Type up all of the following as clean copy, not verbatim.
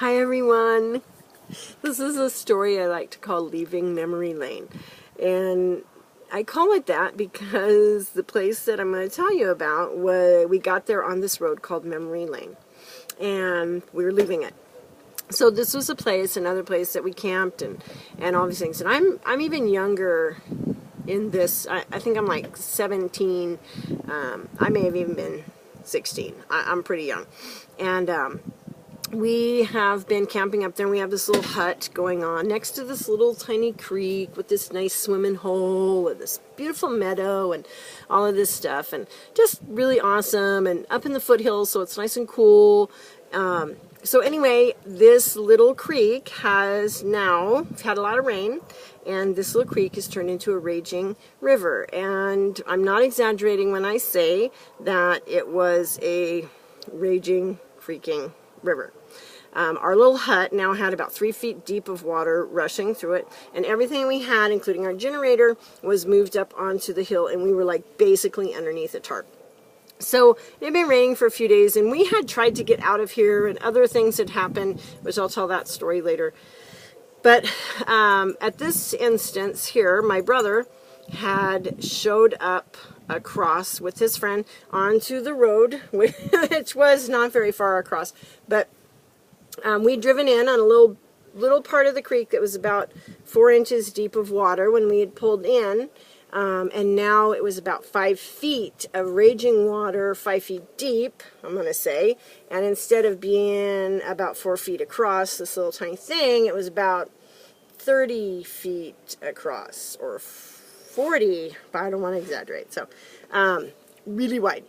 Hi everyone. This is a story I like to call Leaving Memory Lane. And I call it that because the place that I'm going to tell you about, we got there on this road called Memory Lane. And we were leaving it. So this was a place, another place that we camped and all these things. And I'm even younger in this. I think I'm like 17. I may have even been 16. I'm pretty young. And we have been camping up there, and we have this little hut going on next to this little tiny creek with this nice swimming hole and this beautiful meadow and all of this stuff, and just really awesome, and up in the foothills, so it's nice and cool. So anyway, this little creek has now had a lot of rain, and this little creek has turned into a raging river. And I'm not exaggerating when I say that it was a raging, freaking river. Our little hut now had about 3 feet deep of water rushing through it, and everything we had, including our generator, was moved up onto the hill, and we were like basically underneath a tarp. So it had been raining for a few days, and we had tried to get out of here, and other things had happened, which I'll tell that story later. But at this instance here, my brother had showed up across with his friend onto the road, which was not very far across, but we'd driven in on a little part of the creek that was about 4 inches deep of water when we had pulled in, and now it was about 5 feet of raging water, 5 feet deep, I'm going to say, and instead of being about 4 feet across this little tiny thing, it was about 30 feet across, or 40, but I don't want to exaggerate, so really wide.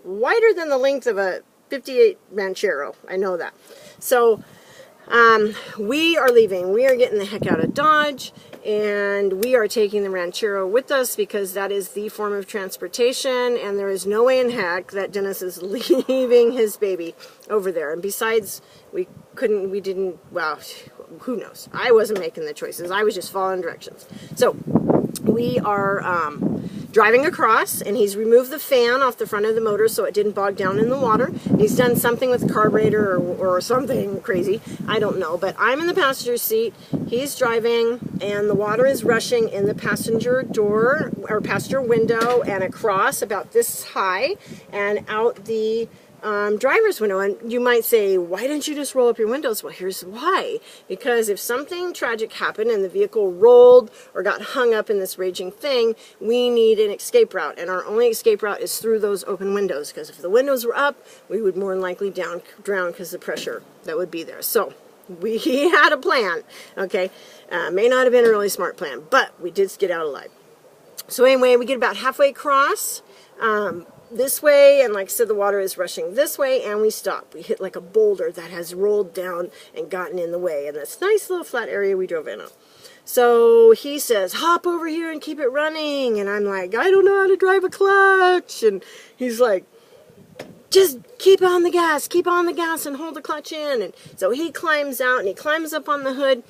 Wider than the length of a 58 Ranchero, I know that. So we are leaving. We are getting the heck out of Dodge, and we are taking the Ranchero with us because that is the form of transportation, and there is no way in heck that Dennis is leaving his baby over there. And besides, we didn't, well, who knows? I wasn't making the choices. I was just following directions. So we are driving across, and he's removed the fan off the front of the motor so it didn't bog down in the water. He's done something with the carburetor or something crazy. I don't know, but I'm in the passenger seat. He's driving, and the water is rushing in the passenger door or passenger window and across about this high and out the driver's window. And you might say, why didn't you just roll up your windows? Well, here's why. Because if something tragic happened and the vehicle rolled or got hung up in this raging thing, we need an escape route, and our only escape route is through those open windows, because if the windows were up, we would more than likely drown because of the pressure that would be there. So we had a plan, okay? May not have been a really smart plan, but we did get out alive. So anyway, we get about halfway across this way, and like I said, the water is rushing this way, and we stop. We hit like a boulder that has rolled down and gotten in the way, and this nice little flat area we drove in on. So he says, hop over here and keep it running, and I'm like, I don't know how to drive a clutch, and he's like, just keep on the gas and hold the clutch in. And so he climbs out, and he climbs up on the hood,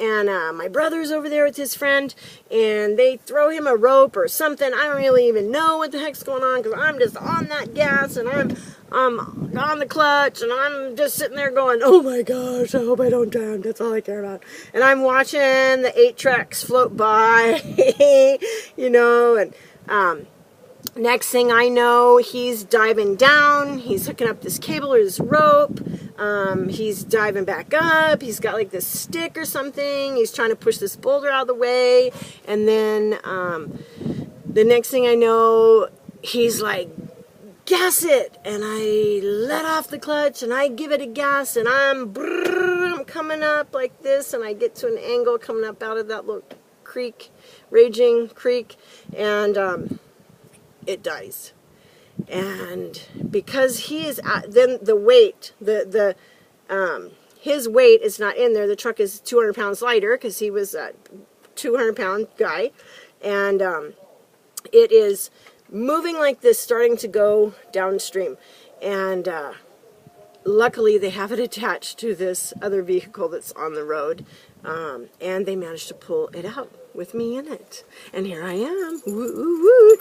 and my brother's over there with his friend, and they throw him a rope or something. I don't really even know what the heck's going on, because I'm just on that gas, and I'm on the clutch, and I'm just sitting there going, oh my gosh, I hope I don't drown. That's all I care about. And I'm watching the 8 tracks float by, you know, and next thing I know, he's diving down, he's hooking up this cable or this rope, he's diving back up, he's got like this stick or something, he's trying to push this boulder out of the way, and then the next thing I know, he's like, gas it, and I let off the clutch, and I give it a gas, and I'm coming up like this, and I get to an angle coming up out of that little creek, raging creek, and it dies. And because he is then the weight, his weight is not in there. The truck is 200 pounds lighter because he was a 200-pound guy, and it is moving like this, starting to go downstream. And luckily they have it attached to this other vehicle that's on the road, and they managed to pull it out with me in it. And here I am. Woo, woo, woo.